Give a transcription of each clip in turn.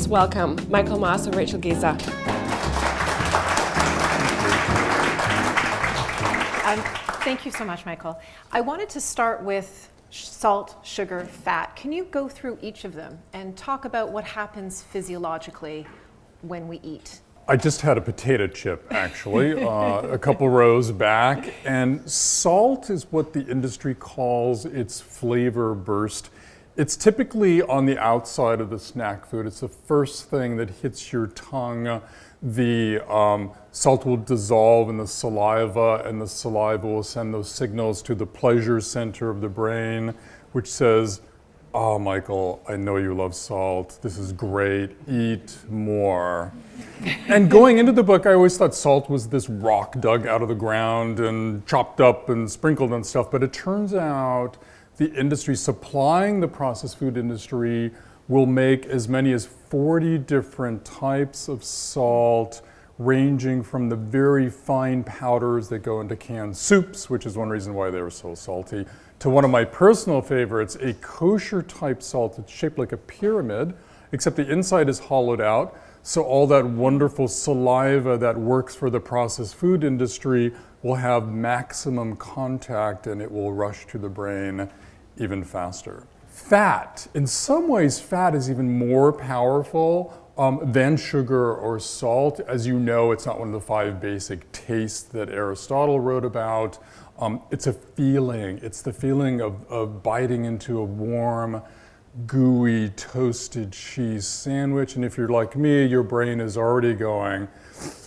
please welcome Michael Moss and Rachel Giza. Thank you so much, Michael. I wanted to start with salt, sugar, fat. Can you go through each of them and talk about what happens physiologically when we eat? I just had a potato chip, actually, a couple rows back. And salt is what the industry calls its flavor burst. It's typically on the outside of the snack food. It's the first thing that hits your tongue. The salt will dissolve in the saliva, and the saliva will send those signals to the pleasure center of the brain, which says, "Oh, Michael, I know you love salt. This is great. Eat more." And going into the book, I always thought salt was this rock dug out of the ground and chopped up and sprinkled on stuff. But it turns out the industry supplying the processed food industry will make as many as 40 different types of salt, ranging from the very fine powders that go into canned soups, which is one reason why they were so salty, to one of my personal favorites, a kosher type salt that's shaped like a pyramid, except the inside is hollowed out. So all that wonderful saliva that works for the processed food industry will have maximum contact, and it will rush to the brain even faster. Fat, in some ways, fat is even more powerful than sugar or salt. As you know, it's not one of the 5 basic tastes that Aristotle wrote about. It's a feeling. It's the feeling of biting into a warm, gooey, toasted cheese sandwich. And if you're like me, your brain is already going,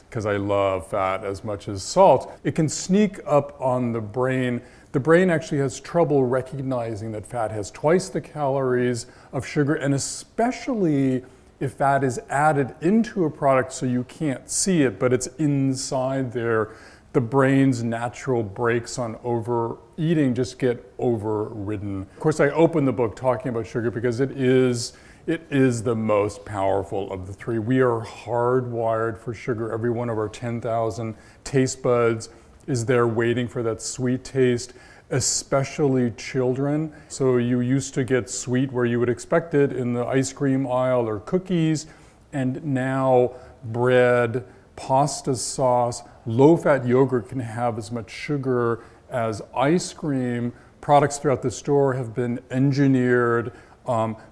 because I love fat as much as salt. It can sneak up on the brain. The brain actually has trouble recognizing that fat has twice the calories of sugar, and especially if fat is added into a product so you can't see it, but it's inside there, the brain's natural brakes on overeating just get overridden. Of course, I open the book talking about sugar because it is the most powerful of the 3. We are hardwired for sugar. Every one of our 10,000 taste buds is there waiting for that sweet taste, especially children. So you used to get sweet where you would expect it in the ice cream aisle or cookies, and now bread, pasta sauce, low-fat yogurt can have as much sugar as ice cream. Products throughout the store have been engineered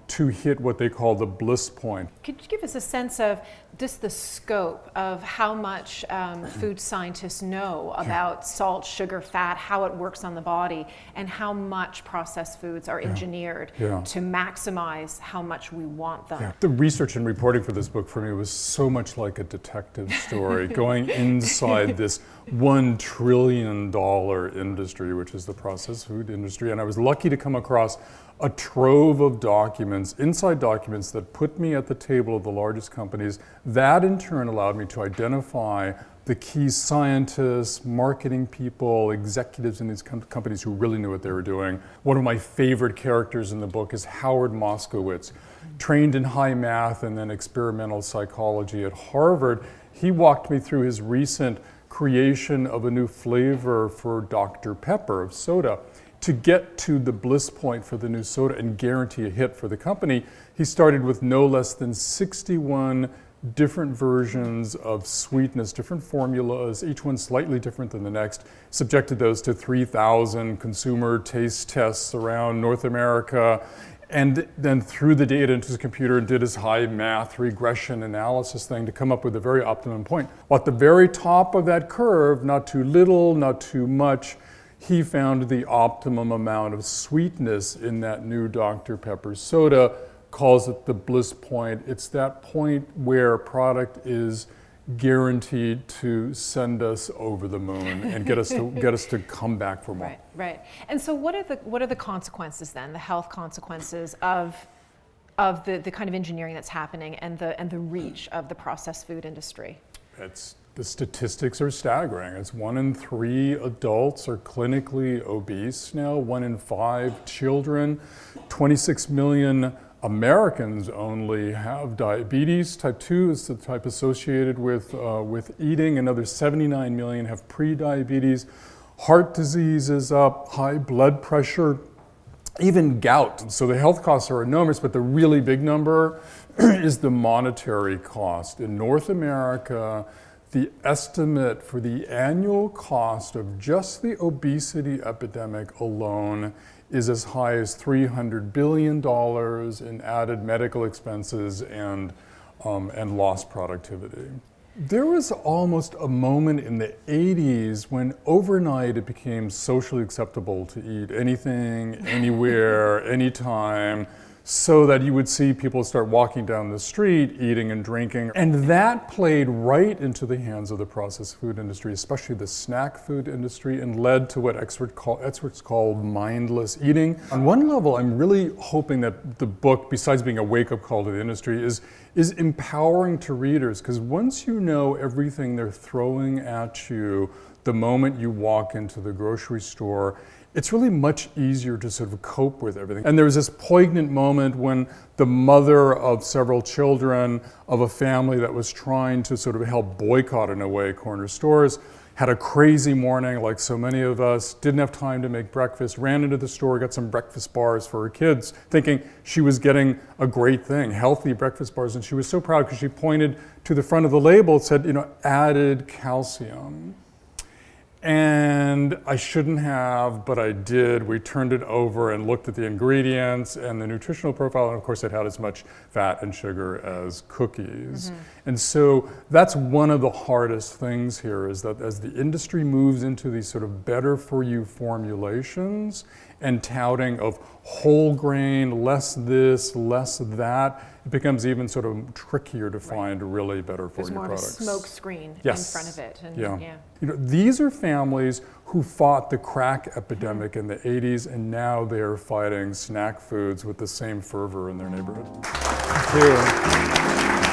to hit what they call the bliss point. Could you give us a sense of just the scope of how much food scientists know about salt, sugar, fat, how it works on the body, and how much processed foods are engineered to maximize how much we want them? The research and reporting for this book for me was so much like a detective story, going inside this $1 trillion industry, which is the processed food industry. And I was lucky to come across a trove of documents, inside documents that put me at the table of the largest companies. That in turn allowed me to identify the key scientists, marketing people, executives in these companies who really knew what they were doing. One of my favorite characters in the book is Howard Moskowitz, trained in high math and then experimental psychology at Harvard. He walked me through his recent creation of a new flavor for Dr. Pepper of soda. To get to the bliss point for the new soda and guarantee a hit for the company, he started with no less than 61 different versions of sweetness, different formulas, each one slightly different than the next, subjected those to 3,000 consumer taste tests around North America, and then threw the data into his computer and did his high math regression analysis thing to come up with a very optimum point. Well, at the very top of that curve, not too little, not too much, he found the optimum amount of sweetness in that new Dr. Pepper soda, calls it the bliss point. It's that point where a product is guaranteed to send us over the moon and get us to come back for more. Right. And so what are the consequences then, the health consequences of the kind of engineering that's happening and the reach of the processed food industry? The statistics are staggering. It's 1 in 3 adults are clinically obese now, 1 in 5 children, 26 million Americans only have diabetes. Type 2 is the type associated with eating. Another 79 million have pre-diabetes. Heart disease is up, high blood pressure, even gout. So the health costs are enormous, but the really big number, is the monetary cost. In North America, the estimate for the annual cost of just the obesity epidemic alone is as high as $300 billion in added medical expenses and lost productivity. There was almost a moment in the 80s when overnight it became socially acceptable to eat anything, anywhere, anytime, so that you would see people start walking down the street, eating and drinking. And that played right into the hands of the processed food industry, especially the snack food industry, and led to what experts call mindless eating. On one level, I'm really hoping that the book, besides being a wake-up call to the industry, is empowering to readers, because once you know everything they're throwing at you the moment you walk into the grocery store, it's really much easier to sort of cope with everything. And there was this poignant moment when the mother of several children of a family that was trying to sort of help boycott, in a way, corner stores, had a crazy morning like so many of us, didn't have time to make breakfast, ran into the store, got some breakfast bars for her kids, thinking she was getting a great thing, healthy breakfast bars. And she was so proud because she pointed to the front of the label, it said, added calcium. And I shouldn't have, but I did. We turned it over and looked at the ingredients and the nutritional profile, and of course it had as much fat and sugar as cookies. Mm-hmm. And so that's one of the hardest things here, is that as the industry moves into these sort of better for you formulations and touting of whole grain, less this, less that, it becomes even sort of trickier to find really better for you products. There's more of a smoke screen in front of it. And yeah. These are families who fought the crack epidemic in the 80s, and now they are fighting snack foods with the same fervor in their neighborhood. Thank you.